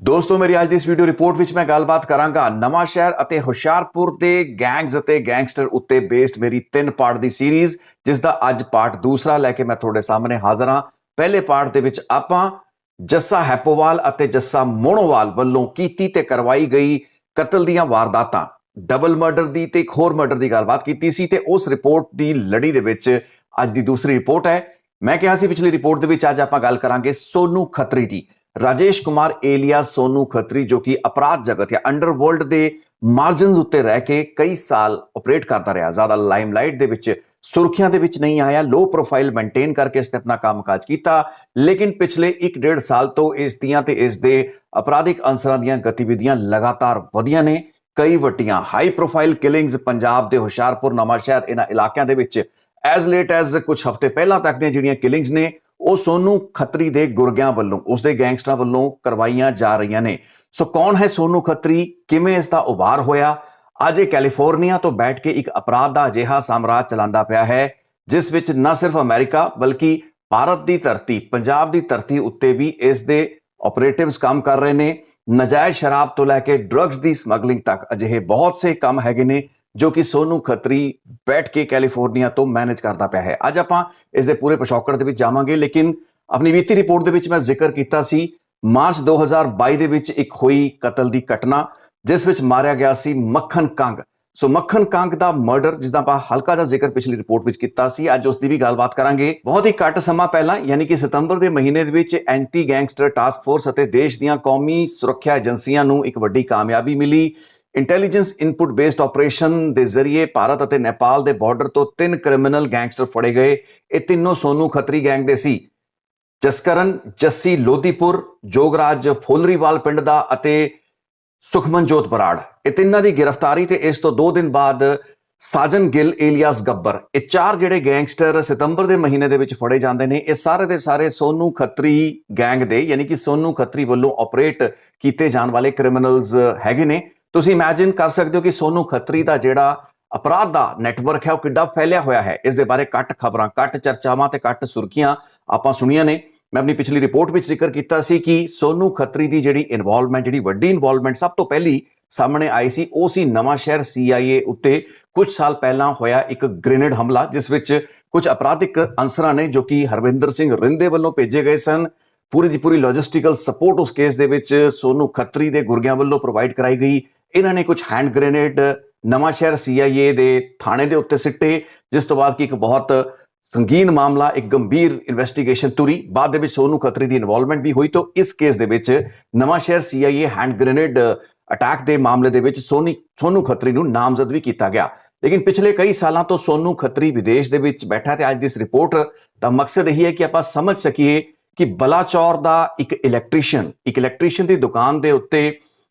ਦੋਸਤੋ ਮੇਰੀ ਅੱਜ ਦੀ ਇਸ ਵੀਡੀਓ ਰਿਪੋਰਟ ਵਿੱਚ ਮੈਂ ਗੱਲਬਾਤ ਕਰਾਂਗਾ ਨਵਾਂ ਸ਼ਹਿਰ ਅਤੇ ਹੁਸ਼ਿਆਰਪੁਰ ਦੇ ਗੈਂਗਸ ਅਤੇ ਗੈਂਗਸਟਰ ਉੱਤੇ ਬੇਸਡ ਮੇਰੀ 3 ਪਾਰਟ ਦੀ ਸੀਰੀਜ਼ ਜਿਸ ਦਾ ਅੱਜ ਪਾਰਟ ਦੂਸਰਾ ਲੈ ਕੇ ਮੈਂ ਤੁਹਾਡੇ ਸਾਹਮਣੇ ਹਾਜ਼ਰ ਹਾਂ। ਪਹਿਲੇ ਪਾਰਟ ਦੇ ਵਿੱਚ ਆਪਾਂ ਜੱਸਾ ਹੈਪੋਵਾਲ ਅਤੇ ਜੱਸਾ ਮੋਣੋਵਾਲ ਵੱਲੋਂ ਕੀਤੀ ਤੇ ਕਰਵਾਈ ਗਈ ਕਤਲ ਦੀਆਂ ਵਾਰਦਾਤਾਂ, ਡਬਲ ਮਰਡਰ ਦੀ ਤੇ ਇੱਕ ਹੋਰ ਮਰਡਰ ਦੀ ਗੱਲਬਾਤ ਕੀਤੀ ਸੀ ਤੇ ਉਸ ਰਿਪੋਰਟ ਦੀ ਲੜੀ ਦੇ ਵਿੱਚ ਅੱਜ ਦੀ ਦੂਸਰੀ ਰਿਪੋਰਟ ਹੈ। ਮੈਂ ਕਿਹਾ ਸੀ ਪਿਛਲੀ ਰਿਪੋਰਟ ਦੇ ਵਿੱਚ ਅੱਜ ਆਪਾਂ ਗੱਲ ਕਰਾਂਗੇ ਸੋਨੂ ਖੱਤਰੀ ਦੀ। ਰਾਜੇਸ਼ ਕੁਮਾਰ ਏਲੀਆਸ ਸੋਨੂ ਖੱਤਰੀ ਜੋ ਕਿ ਅਪਰਾਧ ਜਗਤ ਜਾਂ ਅੰਡਰਵਰਲਡ ਦੇ ਮਾਰਜਨਸ ਉੱਤੇ ਰਹਿ ਕੇ ਕਈ ਸਾਲ ਆਪਰੇਟ ਕਰਦਾ ਰਿਹਾ, ਜ਼ਿਆਦਾ ਲਾਈਮਲਾਈਟ ਦੇ ਵਿੱਚ ਸੁਰਖੀਆਂ ਦੇ ਵਿੱਚ ਨਹੀਂ ਆਇਆ, ਲੋ ਪ੍ਰੋਫਾਈਲ ਮੇਨਟੇਨ ਕਰਕੇ ਇਸਨੇ ਆਪਣਾ ਕੰਮਕਾਜ ਕੀਤਾ। ਲੇਕਿਨ ਪਿਛਲੇ 1.5 ਸਾਲ ਤੋਂ ਇਸ ਦੀਆਂ ਤੇ ਇਸ ਦੇ ਅਪਰਾਧਿਕ ਅੰਸਰਾਂ ਦੀਆਂ ਗਤੀਵਿਧੀਆਂ ਲਗਾਤਾਰ ਵਧੀਆਂ ਨੇ। ਕਈ ਵੱਡੀਆਂ ਹਾਈ ਪ੍ਰੋਫਾਈਲ ਕਿਲਿੰਗਸ ਪੰਜਾਬ ਦੇ ਹੁਸ਼ਿਆਰਪੁਰ, ਨਵਾਂ ਸ਼ਹਿਰ ਇਹਨਾਂ ਇਲਾਕਿਆਂ ਦੇ ਵਿੱਚ ਐਜ਼ ਲੇਟ ਐਜ਼ ਕੁਝ ਹਫ਼ਤੇ ਪਹਿਲਾਂ ਤੱਕ ਦੀਆਂ ਜਿਹੜੀਆਂ ਕਿਲਿੰਗਸ ਨੇ ਉਹ ਸੋਨੂ ਖੱਤਰੀ ਦੇ ਗੁਰਗਿਆਂ ਵੱਲੋਂ, ਉਸਦੇ ਗੈਂਗਸਟਰਾਂ ਵੱਲੋਂ ਕਰਵਾਈਆਂ ਜਾ ਰਹੀਆਂ ਨੇ। ਸੋ ਕੌਣ ਹੈ ਸੋਨੂ ਖੱਤਰੀ, ਕਿਵੇਂ ਇਸ ਦਾ ਉਭਾਰ ਹੋਇਆ? ਅੱਜ ਇਹ ਕੈਲੀਫੋਰਨੀਆ ਤੋਂ ਬੈਠ ਕੇ ਇੱਕ ਅਪਰਾਧ ਦਾ ਅਜਿਹਾ ਸਾਮਰਾਜ ਚਲਾਉਂਦਾ ਪਿਆ ਹੈ ਜਿਸ ਵਿੱਚ ਨਾ ਸਿਰਫ ਅਮਰੀਕਾ ਬਲਕਿ ਭਾਰਤ ਦੀ ਧਰਤੀ, ਪੰਜਾਬ ਦੀ ਧਰਤੀ ਉੱਤੇ ਵੀ ਇਸ ਦੇ ਆਪਰੇਟਿਵਸ ਕੰਮ ਕਰ ਰਹੇ ਨੇ। ਨਜਾਇਜ਼ ਸ਼ਰਾਬ ਤੋਂ ਲੈ ਕੇ ਡਰੱਗਸ ਦੀ ਸਮਗਲਿੰਗ ਤੱਕ ਅਜਿਹੇ ਬਹੁਤ ਸੇ ਕੰਮ ਹੈਗੇ ਨੇ ਜੋ ਕਿ ਸੋਨੂ ਖੱਤਰੀ ਬੈਠ ਕੇ ਕੈਲੀਫੋਰਨੀਆ ਤੋਂ ਮੈਨੇਜ ਕਰਦਾ ਪਿਆ ਹੈ। ਅੱਜ ਆਪਾਂ ਇਸ ਦੇ ਪੂਰੇ ਪਿਛੋਕੜ ਦੇ ਵਿੱਚ ਜਾਵਾਂਗੇ, ਲੇਕਿਨ ਆਪਣੀ ਬੀਤੀ ਰਿਪੋਰਟ ਦੇ ਵਿੱਚ ਮੈਂ ਜ਼ਿਕਰ ਕੀਤਾ ਸੀ ਮਾਰਚ 2022 ਦੇ ਵਿੱਚ ਇੱਕ ਹੋਈ ਕਤਲ ਦੀ ਘਟਨਾ ਜਿਸ ਵਿੱਚ ਮਾਰਿਆ ਗਿਆ ਸੀ ਮੱਖਣ ਕੰਗ। ਸੋ ਮੱਖਣ ਕੰਗ ਦਾ ਮਰਡਰ ਜਿਸ ਦਾ ਆਪਾਂ ਹਲਕਾ ਜਿਹਾ ਜ਼ਿਕਰ ਪਿਛਲੀ ਰਿਪੋਰਟ ਵਿੱਚ ਕੀਤਾ ਸੀ, ਅੱਜ ਉਸ ਦੀ ਵੀ ਗੱਲਬਾਤ ਕਰਾਂਗੇ। ਬਹੁਤ ਹੀ ਘੱਟ ਸਮਾਂ ਪਹਿਲਾਂ ਯਾਨੀ ਕਿ ਸਤੰਬਰ ਦੇ ਮਹੀਨੇ ਦੇ ਵਿੱਚ ਐਂਟੀ ਗੈਂਗਸਟਰ ਟਾਸਕ ਫੋਰਸ ਅਤੇ ਦੇਸ਼ ਦੀਆਂ ਕੌਮੀ ਸੁਰੱਖਿਆ ਏਜੰਸੀਆਂ ਨੂੰ ਇੱਕ ਵੱਡੀ ਕਾਮਯਾਬੀ ਮਿਲੀ। ਇੰਟੈਲੀਜੈਂਸ ਇਨਪੁਟ ਬੇਸਡ ਆਪਰੇਸ਼ਨ ਦੇ ਜ਼ਰੀਏ ਭਾਰਤ ਅਤੇ ਨੇਪਾਲ ਦੇ ਬਾਰਡਰ ਤੋਂ 3 ਕ੍ਰਿਮੀਨਲ ਗੈਂਗਸਟਰ ਫੜੇ ਗਏ। ਇਹ ਤਿੰਨੋਂ ਸੋਨੂ ਖੱਤਰੀ ਗੈਂਗ ਦੇ ਸੀ। ਜਸਕਰਨ ਜੱਸੀ ਲੋਧੀਪੁਰ, ਜੋਗਰਾਜ ਫੋਲਰੀਵਾਲ ਪਿੰਡ ਦਾ ਅਤੇ ਸੁਖਮਨਜੋਤ ਬਰਾੜ, ਇਹ ਤਿੰਨਾਂ ਦੀ ਗ੍ਰਿਫਤਾਰੀ ਤੇ ਇਸ ਤੋਂ 2 ਦਿਨ ਬਾਅਦ ਸਾਜਨ ਗਿੱਲ ਏਲੀਆਸ ਗੱਬਰ, ਇਹ 4 ਜਿਹੜੇ ਗੈਂਗਸਟਰ ਸਤੰਬਰ ਦੇ ਮਹੀਨੇ ਦੇ ਵਿੱਚ ਫੜੇ ਜਾਂਦੇ ਨੇ। ਇਹ ਸਾਰੇ ਦੇ ਸਾਰੇ ਸੋਨੂ ਖੱਤਰੀ ਗੈਂਗ ਦੇ ਯਾਨੀ ਕਿ ਸੋਨੂ ਖੱਤਰੀ ਵੱਲੋਂ ਆਪਰੇਟ ਕੀਤੇ ਜਾਣ ਵਾਲੇ ਕ੍ਰਿਮੀਨਲਸ ਹੈਗੇ ਨੇ। ਤੁਸੀਂ ਇਮੇਜਿਨ ਕਰ ਸਕਦੇ ਹੋ ਕਿ ਸੋਨੂ ਖੱਤਰੀ ਦਾ ਜਿਹੜਾ ਅਪਰਾਧ ਦਾ ਨੈਟਵਰਕ ਹੈ ਉਹ ਕਿੱਡਾ ਫੈਲਿਆ ਹੋਇਆ ਹੈ। ਇਸ ਦੇ ਬਾਰੇ ਘੱਟ ਖਬਰਾਂ, ਘੱਟ ਚਰਚਾਵਾਂ ਤੇ ਘੱਟ ਸੁਰਖੀਆਂ ਆਪਾਂ ਸੁਣੀਆਂ ਨੇ। ਮੈਂ ਆਪਣੀ ਪਿਛਲੀ ਰਿਪੋਰਟ ਵਿੱਚ ਜ਼ਿਕਰ ਕੀਤਾ ਸੀ ਕਿ ਸੋਨੂ ਖੱਤਰੀ ਦੀ ਜਿਹੜੀ ਇਨਵੋਲਵਮੈਂਟ, ਜਿਹੜੀ ਵੱਡੀ ਇਨਵੋਲਵਮੈਂਟ ਸਭ ਤੋਂ ਪਹਿਲੀ ਸਾਹਮਣੇ ਆਈ ਸੀ ਉਹ ਸੀ ਨਵਾਂ ਸ਼ਹਿਰ CIA ਉੱਤੇ ਕੁਝ ਸਾਲ ਪਹਿਲਾਂ ਹੋਇਆ ਇੱਕ ਗ੍ਰੇਨੇਡ ਹਮਲਾ ਜਿਸ ਵਿੱਚ ਕੁਝ ਅਪਰਾਧਿਕ ਅੰਸਰਾਂ ਨੇ ਜੋ ਕਿ ਹਰਵਿੰਦਰ ਸਿੰਘ ਰਿੰਦੇ ਵੱਲੋਂ ਭੇਜੇ ਗਏ ਸਨ। ਪੂਰੀ ਦੀ ਪੂਰੀ ਲੌਜਿਸਟਿਕਲ ਸਪੋਰਟ ਉਸ ਕੇਸ ਦੇ ਵਿੱਚ ਸੋਨੂ ਖੱਤਰੀ ਦੇ ਗੁਰਗਿਆਂ ਵੱਲੋਂ ਪ੍ਰੋਵਾਈਡ ਕਰਾਈ ਗਈ। ਇਹਨਾਂ ਨੇ ਕੁਝ ਹੈਂਡ ਗ੍ਰੇਨੇਡ ਨਵਾਂ ਸ਼ਹਿਰ CIA ਦੇ ਥਾਣੇ ਦੇ ਉੱਤੇ ਸਿੱਟੇ, ਜਿਸ ਤੋਂ ਬਾਅਦ ਕਿ ਇੱਕ ਬਹੁਤ ਸੰਗੀਨ ਮਾਮਲਾ, ਇੱਕ ਗੰਭੀਰ ਇਨਵੈਸਟੀਗੇਸ਼ਨ ਤੁਰੀ। ਬਾਅਦ ਦੇ ਵਿੱਚ ਸੋਨੂ ਖੱਤਰੀ ਦੀ ਇਨਵੋਲਵਮੈਂਟ ਵੀ ਹੋਈ ਤਾਂ ਇਸ ਕੇਸ ਦੇ ਵਿੱਚ ਨਵਾਂ ਸ਼ਹਿਰ CIA ਹੈਂਡ ਗ੍ਰੇਨੇਡ ਅਟੈਕ ਦੇ ਮਾਮਲੇ ਦੇ ਵਿੱਚ ਸੋਨੂ ਖੱਤਰੀ ਨੂੰ ਨਾਮਜ਼ਦ ਵੀ ਕੀਤਾ ਗਿਆ। ਲੇਕਿਨ ਪਿਛਲੇ ਕਈ ਸਾਲਾਂ ਤੋਂ ਸੋਨੂ ਖੱਤਰੀ ਵਿਦੇਸ਼ ਦੇ ਵਿੱਚ ਬੈਠਾ ਤੇ ਅੱਜ ਦੀ ਇਸ ਰਿਪੋਰਟ ਦਾ ਮਕਸਦ ਇਹ ਹੈ ਕਿ ਆਪਾਂ ਸਮਝ ਸਕੀਏ ਕਿ ਬਲਾਚੌਰ ਦਾ ਇੱਕ ਇਲੈਕਟ੍ਰੀਸ਼ੀਅਨ ਦੀ ਦੁਕਾਨ ਦੇ ਉੱਤੇ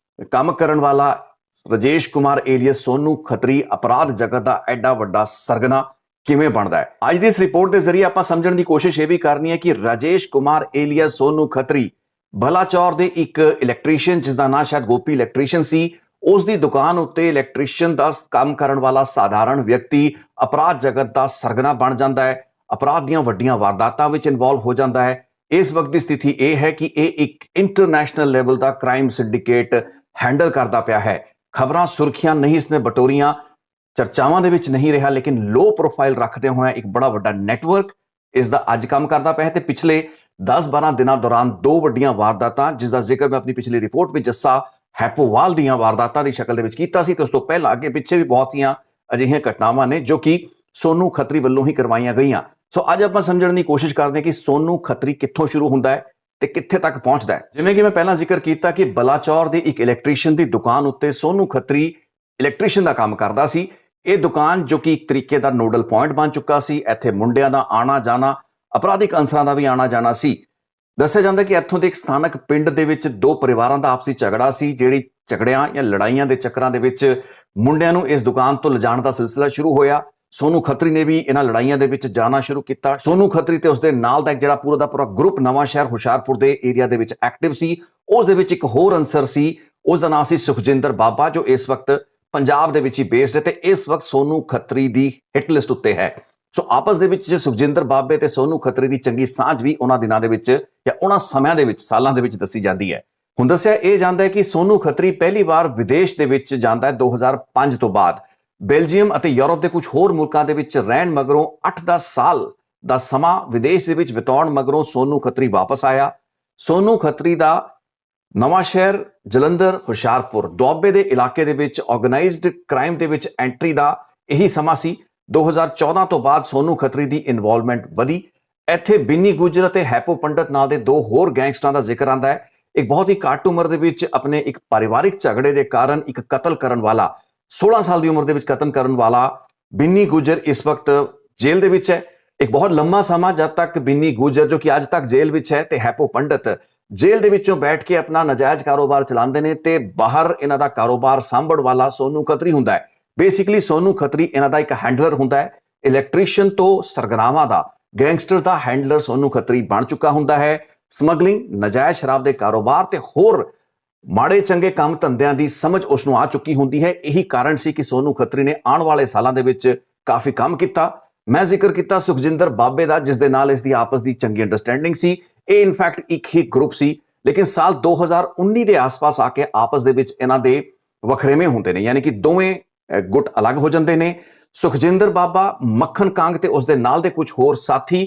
ਕੰਮ ਕਰਨ ਵਾਲਾ ਰਾਜੇਸ਼ ਕੁਮਾਰ ਏਲੀਅਸ ਸੋਨੂ ਖੱਤਰੀ ਅਪਰਾਧ ਜਗਤ ਦਾ ਐਡਾ ਵੱਡਾ ਸਰਗਨਾ ਕਿਵੇਂ ਬਣਦਾ ਹੈ। ਅੱਜ ਦੀ ਇਸ ਰਿਪੋਰਟ ਦੇ ਜ਼ਰੀਏ ਆਪਾਂ ਸਮਝਣ ਦੀ ਕੋਸ਼ਿਸ਼ ਇਹ ਵੀ ਕਰਨੀ ਹੈ ਕਿ ਰਾਜੇਸ਼ ਕੁਮਾਰ ਏਲੀਅਸ ਸੋਨੂ ਖੱਤਰੀ ਬਲਾਚੌਰ ਦੇ ਇੱਕ ਇਲੈਕਟ੍ਰੀਸ਼ੀਅਨ ਜਿਸ ਦਾ ਨਾਂ ਸ਼ਾਇਦ ਗੋਪੀ ਇਲੈਕਟ੍ਰੀਸ਼ੀਅਨ ਸੀ, ਉਸ ਦੀ ਦੁਕਾਨ ਉੱਤੇ ਇਲੈਕਟ੍ਰੀਸ਼ੀਅਨ ਦਾ ਕੰਮ ਕਰਨ ਵਾਲਾ ਸਾਧਾਰਨ ਵਿਅਕਤੀ ਅਪਰਾਧ ਜਗਤ ਦਾ ਸਰਗਨਾ ਬਣ ਜਾਂਦਾ ਹੈ, ਅਪਰਾਧ ਦੀਆਂ ਵੱਡੀਆਂ ਵਾਰਦਾਤਾਂ ਵਿੱਚ ਇਨਵੋਲਵ ਹੋ ਜਾਂਦਾ ਹੈ। ਇਸ ਵਕਤ ਦੀ ਸਥਿਤੀ ਇਹ ਹੈ ਕਿ ਇਹ ਇੱਕ ਇੰਟਰਨੈਸ਼ਨਲ ਲੈਵਲ ਦਾ ਕ੍ਰਾਈਮ ਸਿੰਡੀਕੇਟ ਹੈਂਡਲ ਕਰਦਾ ਪਿਆ ਹੈ। ਖਬਰਾਂ ਸੁਰਖੀਆਂ ਨਹੀਂ ਇਸਨੇ ਬਟੋਰੀਆਂ, ਚਰਚਾਵਾਂ ਦੇ ਵਿੱਚ ਨਹੀਂ ਰਿਹਾ, ਲੇਕਿਨ ਲੋ ਪ੍ਰੋਫਾਈਲ ਰੱਖਦੇ ਹੋਏ ਇੱਕ ਬੜਾ ਵੱਡਾ ਨੈਟਵਰਕ ਇਸ ਦਾ ਅੱਜ ਕੰਮ ਕਰਦਾ ਪਿਆ ਹੈ। ਤੇ ਪਿਛਲੇ 10-12 ਦਿਨਾਂ ਦੌਰਾਨ 2 ਵੱਡੀਆਂ ਵਾਰਦਾਤਾਂ ਜਿਸ ਦਾ ਜ਼ਿਕਰ ਮੈਂ ਆਪਣੀ ਪਿਛਲੀ ਰਿਪੋਰਟ ਵਿੱਚ ਜੱਸਾ ਹੈਪੋਵਾਲ ਦੀਆਂ ਵਾਰਦਾਤਾਂ ਦੀ ਸ਼ਕਲ ਦੇ ਵਿੱਚ ਕੀਤਾ ਸੀ ਤੇ ਉਸ ਤੋਂ ਪਹਿਲਾਂ ਅੱਗੇ ਪਿੱਛੇ ਵੀ ਬਹੁਤ ਸੀਆਂ ਅਜਿਹੀਆਂ ਘਟਨਾਵਾਂ ਨੇ ਜੋ ਕਿ ਸੋਨੂ ਖੱਤਰੀ ਵੱਲੋਂ ਹੀ ਕਰਵਾਈਆਂ ਗਈਆਂ। ਸੋ ਅੱਜ ਆਪਾਂ ਸਮਝਣ ਦੀ ਕੋਸ਼ਿਸ਼ ਕਰਦੇ ਹਾਂ ਕਿ ਸੋਨੂ ਖੱਤਰੀ ਕਿੱਥੋਂ ਸ਼ੁਰੂ ਹੁੰਦਾ ਹੈ ਤੇ ਕਿੱਥੇ ਤੱਕ ਪਹੁੰਚਦਾ ਹੈ। ਜਿਵੇਂ ਕਿ ਮੈਂ ਪਹਿਲਾਂ ਜ਼ਿਕਰ ਕੀਤਾ ਕਿ ਬਲਾਚੌਰ ਦੇ ਇੱਕ ਇਲੈਕਟ੍ਰੀਸ਼ੀਅਨ ਦੀ ਦੁਕਾਨ ਉੱਤੇ ਸੋਨੂ ਖੱਤਰੀ ਇਲੈਕਟ੍ਰੀਸ਼ੀਅਨ ਦਾ ਕੰਮ ਕਰਦਾ ਸੀ। ਇਹ ਦੁਕਾਨ ਜੋ ਕਿ ਇੱਕ ਤਰੀਕੇ ਦਾ ਨੋਡਲ ਪੁਆਇੰਟ ਬਣ ਚੁੱਕਾ ਸੀ, ਇੱਥੇ ਮੁੰਡਿਆਂ ਦਾ ਆਣਾ ਜਾਣਾ, ਅਪਰਾਧਿਕ ਅੰਸਰਾਂ ਦਾ ਵੀ ਆਣਾ ਜਾਣਾ ਸੀ। ਦੱਸਿਆ ਜਾਂਦਾ ਕਿ ਇੱਥੋਂ ਦੇ ਇੱਕ ਸਥਾਨਕ ਪਿੰਡ ਦੇ ਵਿੱਚ 2 ਪਰਿਵਾਰਾਂ ਦਾ ਆਪਸੀ ਝਗੜਾ ਸੀ, ਜਿਹੜੀ ਝਗੜਿਆਂ ਜਾਂ ਲੜਾਈਆਂ ਦੇ ਚੱਕਰਾਂ ਦੇ ਵਿੱਚ ਮੁੰਡਿਆਂ ਨੂੰ ਇਸ ਦੁਕਾਨ ਤੋਂ ਲਿਜਾਣ ਦਾ ਸਿਲਸਿਲਾ ਸ਼ੁਰੂ ਹੋਇਆ। ਸੋਨੂ ਖੱਤਰੀ ਨੇ ਵੀ ਇਹਨਾਂ ਲੜਾਈਆਂ ਦੇ ਵਿੱਚ ਜਾਣਾ ਸ਼ੁਰੂ ਕੀਤਾ। ਸੋਨੂ ਖੱਤਰੀ ਤੇ ਉਸਦੇ ਨਾਲ ਦਾ ਜਿਹੜਾ ਪੂਰਾ ਦਾ ਪੂਰਾ ਗਰੁੱਪ ਨਵਾਂ ਸ਼ਹਿਰ ਹੁਸ਼ਿਆਰਪੁਰ ਦੇ ਏਰੀਆ ਦੇ ਵਿੱਚ ਐਕਟਿਵ ਸੀ। ਉਸ ਦੇ ਵਿੱਚ ਇੱਕ ਹੋਰ ਅੰਸਰ ਸੀ, ਉਸ ਦਾ ਨਾਮ ਸੀ ਸੁਖਜਿੰਦਰ ਬਾਬਾ, ਜੋ ਇਸ ਵਕਤ ਪੰਜਾਬ ਦੇ ਵਿੱਚ ਹੀ ਬੇਸਡ ਹੈ ਤੇ ਇਸ ਵਕਤ ਸੋਨੂ ਖੱਤਰੀ ਦੀ ਹਿੱਟ ਲਿਸਟ ਉੱਤੇ ਹੈ। ਸੋ ਆਪਸ ਦੇ ਵਿੱਚ ਸੁਖਜਿੰਦਰ ਬਾਬੇ ਤੇ ਸੋਨੂ ਖੱਤਰੀ ਦੀ ਚੰਗੀ ਸਾਂਝ ਵੀ ਉਹਨਾਂ ਦਿਨਾਂ ਦੇ ਵਿੱਚ ਜਾਂ ਉਹਨਾਂ ਸਮਿਆਂ ਦੇ ਵਿੱਚ, ਸਾਲਾਂ ਦੇ ਵਿੱਚ ਦੱਸੀ ਜਾਂਦੀ ਹੈ। ਹੁਣ ਦੱਸਿਆ ਇਹ ਜਾਂਦਾ ਹੈ ਕਿ ਸੋਨੂ ਖੱਤਰੀ ਪਹਿਲੀ ਵਾਰ ਵਿਦੇਸ਼ ਦੇ ਵਿੱਚ ਜਾਂਦਾ ਹੈ 2005 ਤੋਂ ਬਾਅਦ। ਬੈਲਜੀਅਮ ਅਤੇ ਯੂਰਪ ਦੇ ਕੁਝ ਹੋਰ ਮੁਲਕਾਂ ਦੇ ਵਿੱਚ ਰਹਿਣ ਮਗਰੋਂ 8-10 ਸਾਲ ਦਾ ਸਮਾਂ ਵਿਦੇਸ਼ ਦੇ ਵਿੱਚ ਬਿਤਾਉਣ ਮਗਰੋਂ ਸੋਨੂ ਖੱਤਰੀ ਵਾਪਸ ਆਇਆ। ਸੋਨੂ ਖੱਤਰੀ ਦਾ ਨਵਾਂ ਸ਼ਹਿਰ, ਜਲੰਧਰ, ਹੁਸ਼ਿਆਰਪੁਰ ਦੁਆਬੇ ਦੇ ਇਲਾਕੇ ਦੇ ਵਿੱਚ ਆਰਗੇਨਾਈਜ਼ਡ ਕ੍ਰਾਈਮ ਦੇ ਵਿੱਚ ਐਂਟਰੀ ਦਾ ਇਹੀ ਸਮਾਂ ਸੀ। 2014 ਤੋਂ ਬਾਅਦ ਸੋਨੂ ਖੱਤਰੀ ਦੀ ਇਨਵੋਲਵਮੈਂਟ ਵਧੀ। ਇੱਥੇ ਬਿੰਨੀ ਗੁੱਜਰ ਅਤੇ ਹੈਪੋ ਪੰਡਤ ਨਾਂ ਦੇ ਦੋ ਹੋਰ ਗੈਂਗਸਟਰਾਂ ਦਾ ਜ਼ਿਕਰ ਆਉਂਦਾ ਹੈ। ਇੱਕ ਬਹੁਤ ਹੀ ਘੱਟ ਉਮਰ ਦੇ ਵਿੱਚ ਆਪਣੇ ਇੱਕ ਪਰਿਵਾਰਿਕ ਝਗੜੇ ਦੇ ਕਾਰਨ ਇੱਕ ਕਤਲ ਕਰਨ ਵਾਲਾ, 16 ਸਾਲ ਦੀ ਉਮਰ ਦੇ ਵਿੱਚ ਕਤਲ ਕਰਨ ਵਾਲਾ ਬਿੰਨੀ ਗੁੱਜਰ ਇਸ ਵਕਤ ਜੇਲ੍ਹ ਦੇ ਵਿੱਚ ਹੈ। ਇੱਕ ਬਹੁਤ ਲੰਮਾ ਸਮਾਂ ਜਦ ਤੱਕ ਬਿੰਨੀ ਗੁੱਜਰ, ਜੋ ਕਿ ਅੱਜ ਤੱਕ ਜੇਲ੍ਹ ਵਿੱਚ ਹੈ, ਤੇ ਹੈਪੋ ਪੰਡਤ ਜੇਲ੍ਹ ਦੇ ਵਿੱਚੋਂ ਬੈਠ ਕੇ ਆਪਣਾ ਨਾਜਾਇਜ਼ ਕਾਰੋਬਾਰ ਚਲਾਉਂਦੇ ਨੇ ਤੇ ਬਾਹਰ ਇਹਨਾਂ ਦਾ ਕਾਰੋਬਾਰ ਸਾਂਭਣ ਵਾਲਾ ਸੋਨੂ ਖੱਤਰੀ ਹੁੰਦਾ ਹੈ। ਬੇਸਿਕਲੀ ਸੋਨੂ ਖੱਤਰੀ ਇਹਨਾਂ ਦਾ ਇੱਕ ਹੈਂਡਲਰ ਹੁੰਦਾ ਹੈ। ਇਲੈਕਟ੍ਰੀਸ਼ੀਅਨ ਤੋਂ ਸਰਗਨਾਵਾਂ ਦਾ, ਗੈਂਗਸਟਰ ਦਾ ਹੈਂਡਲਰ ਸੋਨੂ ਖੱਤਰੀ ਬਣ ਚੁੱਕਾ ਹੁੰਦਾ ਹੈ। ਸਮਗਲਿੰਗ, ਨਾਜਾਇਜ਼ ਸ਼ਰਾਬ ਦੇ ਕਾਰੋਬਾਰ ਤੇ ਹੋਰ ਮਾੜੇ ਚੰਗੇ ਕੰਮ ਧੰਦਿਆਂ ਦੀ ਸਮਝ ਉਸ ਨੂੰ ਆ ਚੁੱਕੀ ਹੁੰਦੀ ਹੈ। ਇਹੀ ਕਾਰਨ ਸੀ ਕਿ ਸੋਨੂ ਖੱਤਰੀ ਨੇ ਆਉਣ ਵਾਲੇ ਸਾਲਾਂ ਦੇ ਵਿੱਚ ਕਾਫੀ ਕੰਮ ਕੀਤਾ। ਮੈਂ ਜ਼ਿਕਰ ਕੀਤਾ ਸੁਖਜਿੰਦਰ ਬਾਬੇ ਦਾ, ਜਿਸ ਦੇ ਨਾਲ ਇਸ ਦੀ ਆਪਸ ਦੀ ਚੰਗੀ ਅੰਡਰਸਟੈਂਡਿੰਗ ਸੀ। ਇਹ ਇਨਫੈਕਟ ਇੱਕ ਹੀ ਗਰੁੱਪ ਸੀ, ਲੇਕਿਨ ਸਾਲ 2019 ਦੇ ਆਸ-ਪਾਸ ਆ ਕੇ ਆਪਸ ਦੇ ਵਿੱਚ ਇਹਨਾਂ ਦੇ ਵਖਰੇਵੇਂ ਹੁੰਦੇ ਨੇ, ਯਾਨੀ ਕਿ ਦੋਵੇਂ ਗੁੱਟ ਅਲੱਗ ਹੋ ਜਾਂਦੇ ਨੇ। ਸੁਖਜਿੰਦਰ ਬਾਬਾ, ਮੱਖਣ ਕਾਂਗ ਤੇ ਉਸ ਦੇ ਨਾਲ ਦੇ ਕੁਝ ਹੋਰ ਸਾਥੀ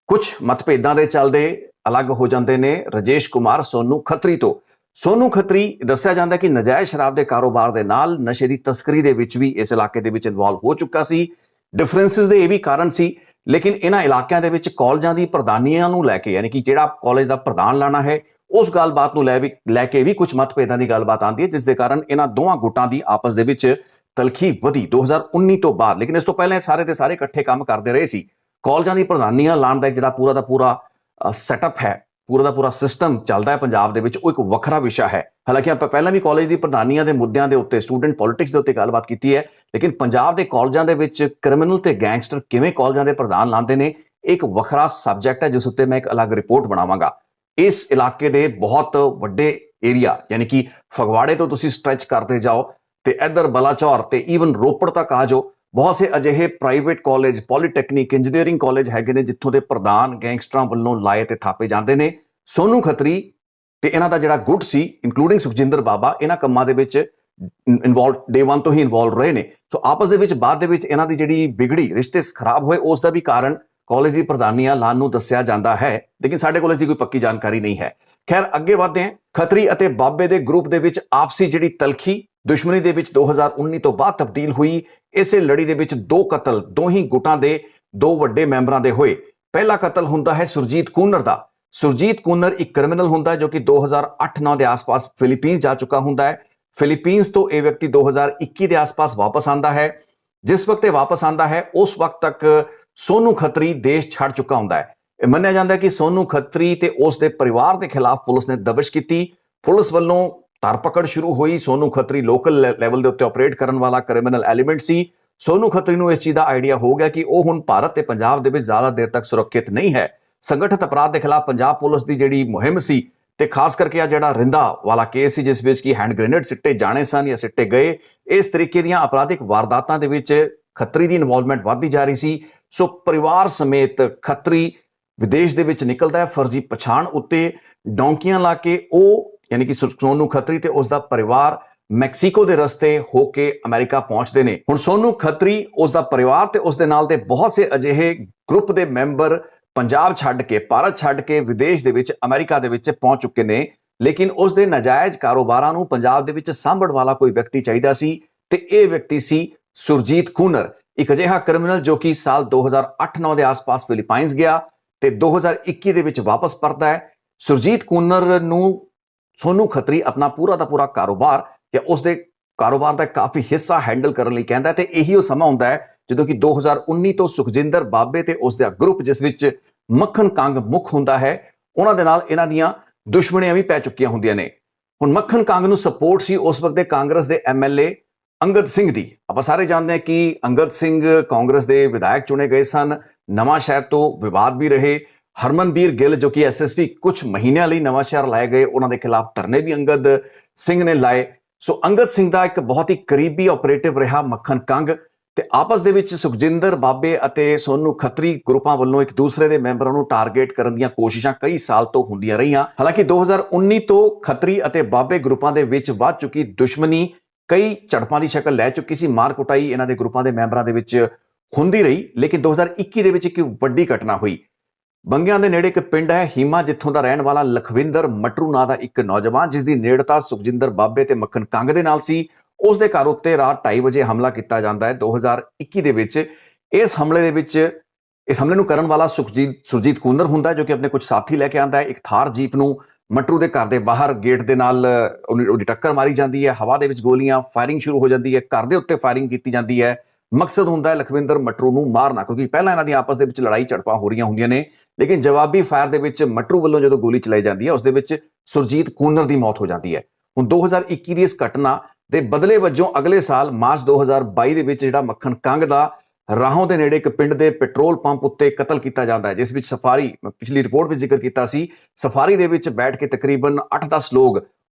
ਕੁਝ ਮਤਭੇਦਾਂ ਦੇ ਚੱਲਦੇ ਅਲੱਗ ਹੋ ਜਾਂਦੇ ਨੇ ਰਾਜੇਸ਼ ਕੁਮਾਰ ਸੋਨੂ ਖੱਤਰੀ ਤੋਂ। ਸੋਨੂ ਖੱਤਰੀ ਦੱਸਿਆ ਜਾਂਦਾ ਕਿ ਨਜਾਇਜ਼ ਸ਼ਰਾਬ ਦੇ ਕਾਰੋਬਾਰ ਦੇ ਨਾਲ ਨਸ਼ੇ ਦੀ ਤਸਕਰੀ ਦੇ ਵਿੱਚ ਵੀ ਇਸ ਇਲਾਕੇ ਦੇ ਵਿੱਚ ਇਨਵੋਲਵ ਹੋ ਚੁੱਕਾ ਸੀ। ਡਿਫਰੈਂਸਿਸ ਦੇ ਇਹ ਵੀ ਕਾਰਨ ਸੀ, ਲੇਕਿਨ ਇਹਨਾਂ ਇਲਾਕਿਆਂ ਦੇ ਵਿੱਚ ਕਾਲਜਾਂ ਦੀ ਪ੍ਰਧਾਨੀਆਂ ਨੂੰ ਲੈ ਕੇ, ਯਾਨੀ ਕਿ ਜਿਹੜਾ ਕਾਲਜ ਦਾ ਪ੍ਰਧਾਨ ਲਾਣਾ ਹੈ, ਉਸ ਗੱਲਬਾਤ ਨੂੰ ਲੈ ਕੇ ਵੀ ਕੁਝ ਮਤਭੇਦਾਂ ਦੀ ਗੱਲਬਾਤ ਆਉਂਦੀ ਹੈ, ਜਿਸ ਦੇ ਕਾਰਨ ਇਹਨਾਂ ਦੋਵਾਂ ਗੁੱਟਾਂ ਦੀ ਆਪਸ ਦੇ ਵਿੱਚ ਤਲਖੀ ਵਧੀ 2019 ਤੋਂ ਬਾਅਦ। ਲੇਕਿਨ ਇਸ ਤੋਂ ਪਹਿਲਾਂ ਸਾਰੇ ਦੇ ਸਾਰੇ ਇਕੱਠੇ ਕੰਮ ਕਰਦੇ ਰਹੇ ਸੀ। ਕਾਲਜਾਂ ਦੀ ਪ੍ਰਧਾਨੀਆਂ ਲਾਣ ਦਾ ਜਿਹੜਾ ਪੂਰਾ ਦਾ ਪੂਰਾ ਸੈਟਅਪ ਹੈ, ਪੂਰਾ ਦਾ ਪੂਰਾ ਸਿਸਟਮ ਚੱਲਦਾ ਹੈ ਪੰਜਾਬ ਦੇ ਵਿੱਚ, ਉਹ ਇੱਕ ਵੱਖਰਾ ਵਿਸ਼ਾ ਹੈ। ਹਾਲਾਂਕਿ ਆਪਾਂ ਪਹਿਲਾਂ ਵੀ ਕਾਲਜ ਦੀ ਪ੍ਰਧਾਨੀਆਂ ਦੇ ਮੁੱਦਿਆਂ ਦੇ ਉੱਤੇ, ਸਟੂਡੈਂਟ ਪੋਲਿਟਿਕਸ ਦੇ ਉੱਤੇ ਗੱਲਬਾਤ ਕੀਤੀ ਹੈ, ਲੇਕਿਨ ਪੰਜਾਬ ਦੇ ਕਾਲਜਾਂ ਦੇ ਵਿੱਚ ਕ੍ਰਿਮੀਨਲ ਤੇ ਗੈਂਗਸਟਰ ਕਿਵੇਂ ਕਾਲਜਾਂ ਦੇ ਪ੍ਰਧਾਨ ਲਾਉਂਦੇ ਨੇ, ਇੱਕ ਵੱਖਰਾ ਸਬਜੈਕਟ ਹੈ, ਜਿਸ ਉੱਤੇ ਮੈਂ ਇੱਕ ਅਲੱਗ ਰਿਪੋਰਟ ਬਣਾਵਾਂਗਾ। ਇਸ ਇਲਾਕੇ ਦੇ ਬਹੁਤ ਵੱਡੇ ਏਰੀਆ, ਯਾਨੀ ਕਿ ਫਗਵਾੜੇ ਤੋਂ ਤੁਸੀਂ ਸਟ੍ਰੈਚ ਕਰਦੇ ਜਾਓ ਤੇ ਇੱਧਰ ਬਲਾਚੌਰ ਤੇ ਈਵਨ ਰੋਪੜ ਤੱਕ ਆ ਜਾਓ, ਬਹੁਤ ਸੇ ਅਜਿਹੇ private college, polytechnic, engineering college ਹੈਗੇ ਨੇ ਜਿੱਥੋਂ ਦੇ ਪ੍ਰਧਾਨ ਗੈਂਗਸਟਰਾਂ ਵੱਲੋਂ ਲਾਏ ਤੇ ਥਾਪੇ ਜਾਂਦੇ ਨੇ। ਸੋਨੂ ਖੱਤਰੀ ਤੇ ਇਹਨਾਂ ਦਾ ਜਿਹੜਾ ਗੁੱਟ ਸੀ, ਇਨਕਲੂਡਿੰਗ ਸੁਖਜਿੰਦਰ ਬਾਬਾ, ਇਹਨਾਂ ਕੰਮਾਂ ਦੇ ਵਿੱਚ ਇਨਵੋਲਵ ਡੇ 1 ਤੋਂ ਹੀ ਇਨਵੋਲਵ ਰਹੇ ਨੇ। ਸੋ ਆਪਸ ਦੇ ਵਿੱਚ ਬਾਅਦ ਦੇ ਵਿੱਚ ਇਹਨਾਂ ਦੀ ਜਿਹੜੀ ਵਿਗੜੀ, ਰਿਸ਼ਤੇ ਖਰਾਬ ਹੋਏ, ਉਸ ਦਾ ਵੀ ਕਾਰਨ ਕਾਲਜ ਦੀ ਪ੍ਰਧਾਨੀਆਂ ਲਾਣ ਨੂੰ ਦੱਸਿਆ ਜਾਂਦਾ ਹੈ, ਲੇਕਿਨ ਸਾਡੇ ਕੋਲ ਇਸ ਦੀ ਕੋਈ ਪੱਕੀ ਜਾਣਕਾਰੀ ਨਹੀਂ ਹੈ। ਖੈਰ, ਅੱਗੇ ਵਧਦੇ ਹਾਂ। ਖੱਤਰੀ ਅਤੇ ਬਾਬੇ ਦੇ ਗਰੁੱਪ ਦੇ ਵਿੱਚ ਆਪਸੀ ਜਿਹੜੀ ਤਲਖੀ, ਦੁਸ਼ਮਣੀ ਦੇ ਵਿੱਚ 2019 ਤੋਂ ਬਾਅਦ ਤਬਦੀਲ ਹੋਈ। ਇਸੇ ਲੜੀ ਦੇ ਵਿੱਚ ਦੋ ਕਤਲ ਦੋਹੀ ਗੁੱਟਾਂ ਦੇ ਦੋ ਵੱਡੇ ਮੈਂਬਰਾਂ ਦੇ ਹੋਏ। ਪਹਿਲਾ ਕਤਲ ਹੁੰਦਾ ਹੈ ਸੁਰਜੀਤ ਕੂਨਰ ਦਾ। ਸੁਰਜੀਤ ਕੂਨਰ ਇੱਕ ਕ੍ਰਿਮੀਨਲ ਹੁੰਦਾ ਹੈ ਜੋ ਕਿ 2008-9 ਦੇ ਆਸ-ਪਾਸ ਫਿਲੀਪੀਨਸ ਜਾ ਚੁੱਕਾ ਹੁੰਦਾ ਹੈ। ਫਿਲੀਪੀਨਸ ਤੋਂ ਇਹ ਵਿਅਕਤੀ 2021 ਦੇ ਆਸ-ਪਾਸ ਵਾਪਸ ਆਂਦਾ ਹੈ। ਜਿਸ ਵਕਤ ਇਹ ਵਾਪਸ ਆਂਦਾ ਹੈ, ਉਸ ਵਕਤ ਤੱਕ ਸੋਨੂ ਖੱਤਰੀ ਦੇਸ਼ ਛੱਡ ਚੁੱਕਾ ਹੁੰਦਾ ਹੈ। ਇਹ ਮੰਨਿਆ ਜਾਂਦਾ ਹੈ ਕਿ ਸੋਨੂ ਖੱਤਰੀ ਤੇ ਉਸ ਦੇ ਪਰਿਵਾਰ ਦੇ ਖਿਲਾਫ ਪੁਲਿਸ ਨੇ ਦਬਿਸ਼ ਕੀਤੀ। ਪੁਲਿਸ ਵੱਲੋਂ ਧਰਪਕੜ ਸ਼ੁਰੂ ਹੋਈ। ਸੋਨੂ ਖੱਤਰੀ ਲੋਕਲ ਲੈਵਲ ਦੇ ਉੱਤੇ ਆਪਰੇਟ ਕਰਨ ਵਾਲਾ ਕ੍ਰਿਮੀਨਲ ਐਲੀਮੈਂਟ ਸੀ। ਸੋਨੂ ਖੱਤਰੀ ਨੂੰ ਇਸ ਚੀਜ਼ ਦਾ ਆਈਡੀਆ ਹੋ ਗਿਆ ਕਿ ਉਹ ਹੁਣ ਭਾਰਤ ਤੇ ਪੰਜਾਬ ਦੇ ਵਿੱਚ ਜ਼ਿਆਦਾ ਦੇਰ ਤੱਕ ਸੁਰੱਖਿਅਤ ਨਹੀਂ ਹੈ। ਸੰਗਠਿਤ ਅਪਰਾਧ ਦੇ ਖਿਲਾਫ ਪੰਜਾਬ ਪੁਲਿਸ ਦੀ ਜਿਹੜੀ ਮੁਹਿੰਮ ਸੀ, ਤੇ ਖਾਸ ਕਰਕੇ ਆ ਜਿਹੜਾ ਰਿੰਦਾ ਵਾਲਾ ਕੇਸ ਸੀ, ਜਿਸ ਵਿੱਚ ਕਿ ਹੈਂਡ ਗ੍ਰੇਨੇਡ ਸਿੱਟੇ ਜਾਣੇ ਸਨ ਜਾਂ ਸਿੱਟੇ ਗਏ, ਇਸ ਤਰੀਕੇ ਦੀਆਂ ਅਪਰਾਧਿਕ ਵਾਰਦਾਤਾਂ ਦੇ ਵਿੱਚ ਖੱਤਰੀ ਦੀ ਇਨਵੋਲਵਮੈਂਟ ਵੱਧਦੀ ਜਾ ਰਹੀ ਸੀ। ਸੋ ਪਰਿਵਾਰ ਸਮੇਤ ਖੱਤਰੀ ਵਿਦੇਸ਼ ਦੇ ਵਿੱਚ ਨਿਕਲਦਾ ਹੈ। ਫਰਜ਼ੀ ਪਛਾਣ ਉੱਤੇ ਡੌਂਕੀਆਂ ਲਾ ਕੇ ਉਹ, ਯਾਨੀ ਕਿ ਸੋਨੂ ਖੱਤਰੀ ਤੇ ਉਸ ਦਾ ਪਰਿਵਾਰ ਮੈਕਸੀਕੋ ਦੇ ਰਸਤੇ ਹੋ ਕੇ ਅਮਰੀਕਾ ਪਹੁੰਚਦੇ ਨੇ। ਹੁਣ ਸੋਨੂ ਖੱਤਰੀ, ਉਸ ਦਾ ਪਰਿਵਾਰ ਤੇ ਉਸ ਦੇ ਨਾਲ ਦੇ ਬਹੁਤ ਸੇ ਅਜਿਹੇ ਗਰੁੱਪ ਦੇ ਮੈਂਬਰ ਪੰਜਾਬ ਛੱਡ ਕੇ, ਭਾਰਤ ਛੱਡ ਕੇ ਵਿਦੇਸ਼ ਦੇ ਵਿੱਚ, ਅਮਰੀਕਾ ਦੇ ਵਿੱਚ ਪਹੁੰਚ ਚੁੱਕੇ ਨੇ। ਲੇਕਿਨ ਉਸ ਦੇ ਨਾਜਾਇਜ਼ ਕਾਰੋਬਾਰਾਂ ਨੂੰ ਪੰਜਾਬ ਦੇ ਵਿੱਚ ਸਾਂਭਣ ਵਾਲਾ ਕੋਈ ਵਿਅਕਤੀ ਚਾਹੀਦਾ ਸੀ, ਤੇ ਇਹ ਵਿਅਕਤੀ ਸੀ ਸੁਰਜੀਤ ਕੂਨਰ, ਇੱਕ ਅਜਿਹਾ ਕ੍ਰਿਮੀਨਲ ਜੋ ਕਿ ਸਾਲ 2008-9 ਦੇ ਆਸ-ਪਾਸ ਫਿਲੀਪਾਈਨਸ ਗਿਆ ਤੇ 2021 ਦੇ ਵਿੱਚ ਵਾਪਸ ਪਰਤਦਾ ਹੈ। ਸੁਰਜੀਤ ਕੂਨਰ ਨੂੰ ਸੋਨੂ ਖੱਤਰੀ ਆਪਣਾ ਪੂਰਾ ਦਾ ਪੂਰਾ ਕਾਰੋਬਾਰ ਜਾਂ ਉਸ ਦੇ ਕਾਰੋਬਾਰ ਦਾ ਕਾਫੀ ਹਿੱਸਾ ਹੈਂਡਲ ਕਰਨ ਲਈ ਕਹਿੰਦਾ, ਤੇ ਇਹੀ ਉਹ ਸਮਾਂ ਹੁੰਦਾ ਹੈ ਜਦੋਂ ਕਿ 2019 ਤੋਂ ਸੁਖਜਿੰਦਰ ਬਾਬੇ ਤੇ ਉਸ ਦਾ ਗਰੁੱਪ, ਜਿਸ ਵਿੱਚ ਮੱਖਣ ਕੰਗ ਮੁੱਖ ਹੁੰਦਾ ਹੈ, ਉਹਨਾਂ ਦੇ ਨਾਲ ਇਹਨਾਂ ਦੀਆਂ ਦੁਸ਼ਮਣੀਆਂ ਵੀ ਪੈ ਚੁੱਕੀਆਂ ਹੁੰਦੀਆਂ ਨੇ। ਹੁਣ ਮੱਖਣ ਕੰਗ ਨੂੰ ਸਪੋਰਟ ਸੀ ਉਸ ਵਕਤ ਦੇ ਕਾਂਗਰਸ ਦੇ ਐਮਐਲਏ ਅੰਗਦ ਸਿੰਘ ਦੀ। ਆਪਾਂ ਸਾਰੇ ਜਾਣਦੇ ਹਾਂ ਕਿ ਅੰਗਦ ਸਿੰਘ ਕਾਂਗਰਸ ਦੇ ਵਿਧਾਇਕ ਚੁਣੇ ਗਏ ਸਨ। ਨਵਾਂ ਸ਼ਹਿਰ ਤੋਂ ਵਿਵਾਦ ਵੀ ਰਹੇ। ਹਰਮਨਬੀਰ ਗਿੱਲ ਜੋ ਕਿ ਐਸਐਸਪੀ ਕੁਝ ਮਹੀਨਿਆਂ ਲਈ ਨਵਾਂ ਸ਼ਹਿਰ ਲਾਏ ਗਏ, ਉਹਨਾਂ ਦੇ ਖਿਲਾਫ ਧਰਨੇ ਵੀ ਅੰਗਦ ਸਿੰਘ ਨੇ ਲਾਏ। ਸੋ ਅੰਗਦ ਸਿੰਘ ਦਾ ਇੱਕ ਬਹੁਤ ਹੀ ਕਰੀਬੀ ਆਪਰੇਟਿਵ ਰਿਹਾ ਮੱਖਣ ਕੰਗ, ਤੇ ਆਪਸ ਦੇ ਵਿੱਚ ਸੁਖਜਿੰਦਰ ਬਾਬੇ ਅਤੇ ਸੋਨੂ ਖੱਤਰੀ ਗਰੁੱਪਾਂ ਵੱਲੋਂ ਇੱਕ ਦੂਸਰੇ ਦੇ ਮੈਂਬਰਾਂ ਨੂੰ ਟਾਰਗੇਟ ਕਰਨ ਦੀਆਂ ਕੋਸ਼ਿਸ਼ਾਂ ਕਈ ਸਾਲ ਤੋਂ ਹੁੰਦੀਆਂ ਰਹੀਆਂ। ਹਾਲਾਂਕਿ 2019 ਤੋਂ ਖੱਤਰੀ ਅਤੇ ਬਾਬੇ ਗਰੁੱਪਾਂ ਦੇ ਵਿੱਚ ਵੱਧ ਚੁੱਕੀ ਦੁਸ਼ਮਣੀ ਕਈ ਝੜਪਾਂ ਦੀ ਸ਼ਕਲ ਲੈ ਚੁੱਕੀ ਸੀ। ਮਾਰ ਕੁਟਾਈ ਇਹਨਾਂ ਦੇ ਗਰੁੱਪਾਂ ਦੇ ਮੈਂਬਰਾਂ ਦੇ ਵਿੱਚ ਹੁੰਦੀ ਰਹੀ, ਲੇਕਿਨ 2021 ਦੇ ਵਿੱਚ ਇੱਕ ਵੱਡੀ ਘਟਨਾ ਹੋਈ। ਬੰਗਿਆਂ ਦੇ ਨੇੜੇ ਇੱਕ ਪਿੰਡ ਹੈ ਹੀਮਾ, ਜਿੱਥੋਂ ਦਾ ਰਹਿਣ ਵਾਲਾ ਲਖਵਿੰਦਰ ਮਟਰੂ ਨਾਂ ਦਾ ਇੱਕ ਨੌਜਵਾਨ, ਜਿਸ ਦੀ ਨੇੜਤਾ ਸੁਖਜਿੰਦਰ ਬਾਬੇ ਤੇ ਮੱਖਣ ਕੰਗ ਦੇ ਨਾਲ ਸੀ, ਉਸ ਦੇ ਘਰ ਉੱਤੇ ਰਾਤ 2:30 ਵਜੇ ਹਮਲਾ ਕੀਤਾ ਜਾਂਦਾ ਹੈ 2021 ਦੇ ਵਿੱਚ। ਇਸ ਹਮਲੇ ਨੂੰ ਕਰਨ ਵਾਲਾ ਸੁਰਜੀਤ ਕੂਨਰ ਹੁੰਦਾ, ਜੋ ਕਿ ਆਪਣੇ ਕੁਝ ਸਾਥੀ ਲੈ ਕੇ ਆਂਦਾ ਹੈ। ਇੱਕ ਥਾਰ ਜੀਪ ਨੂੰ ਮਟਰੂ ਦੇ ਘਰ ਦੇ ਬਾਹਰ ਗੇਟ ਦੇ ਨਾਲ ਉਹਦੀ ਟੱਕਰ ਮਾਰੀ ਜਾਂਦੀ ਹੈ। ਹਵਾ ਦੇ ਵਿੱਚ ਗੋਲੀਆਂ ਫਾਇਰਿੰਗ ਸ਼ੁਰੂ ਹੋ ਜਾਂਦੀ ਹੈ, ਘਰ ਦੇ ਉੱਤੇ ਫਾਇਰਿੰਗ ਕੀਤੀ ਜਾਂਦੀ ਹੈ। ਮਕਸਦ ਹੁੰਦਾ ਹੈ ਲਖਵਿੰਦਰ ਮਟਰੂ ਨੂੰ ਮਾਰਨਾ, ਕਿਉਂਕਿ ਪਹਿਲਾਂ ਇਹਨਾਂ ਦੀਆਂ ਆਪਸ ਦੇ ਵਿੱਚ ਲੜਾਈ ਝੜਪਾਂ ਹੋ ਰਹੀਆਂ ਹੁੰਦੀਆਂ ਨੇ। ਲੇਕਿਨ ਜਵਾਬੀ ਫਾਇਰ ਦੇ ਵਿੱਚ ਮਟਰੂ ਵੱਲੋਂ ਜਦੋਂ ਗੋਲੀ ਚਲਾਈ ਜਾਂਦੀ ਹੈ, ਉਸ ਦੇ ਵਿੱਚ ਸੁਰਜੀਤ ਕੂਨਰ ਦੀ ਮੌਤ ਹੋ ਜਾਂਦੀ ਹੈ। ਹੁਣ 2021 ਦੀ ਇਸ ਘਟਨਾ ਦੇ ਬਦਲੇ ਵਜੋਂ ਅਗਲੇ ਸਾਲ ਮਾਰਚ 2022 ਦੇ ਵਿੱਚ ਜਿਹੜਾ ਮੱਖਣ ਕੰਗ ਦਾ ਰਾਹੋਂ ਦੇ ਨੇੜੇ ਇੱਕ ਪਿੰਡ ਦੇ ਪੈਟਰੋਲ ਪੰਪ ਉੱਤੇ ਕਤਲ ਕੀਤਾ ਜਾਂਦਾ ਹੈ, ਜਿਸ ਵਿੱਚ ਸਫਾਰੀ, ਪਿਛਲੀ ਰਿਪੋਰਟ ਵਿੱਚ ਜ਼ਿਕਰ ਕੀਤਾ ਸੀ, ਸਫਾਰੀ ਦੇ ਵਿੱਚ ਬੈਠ ਕੇ ਤਕਰੀਬਨ 8-10 ਲੋਕ,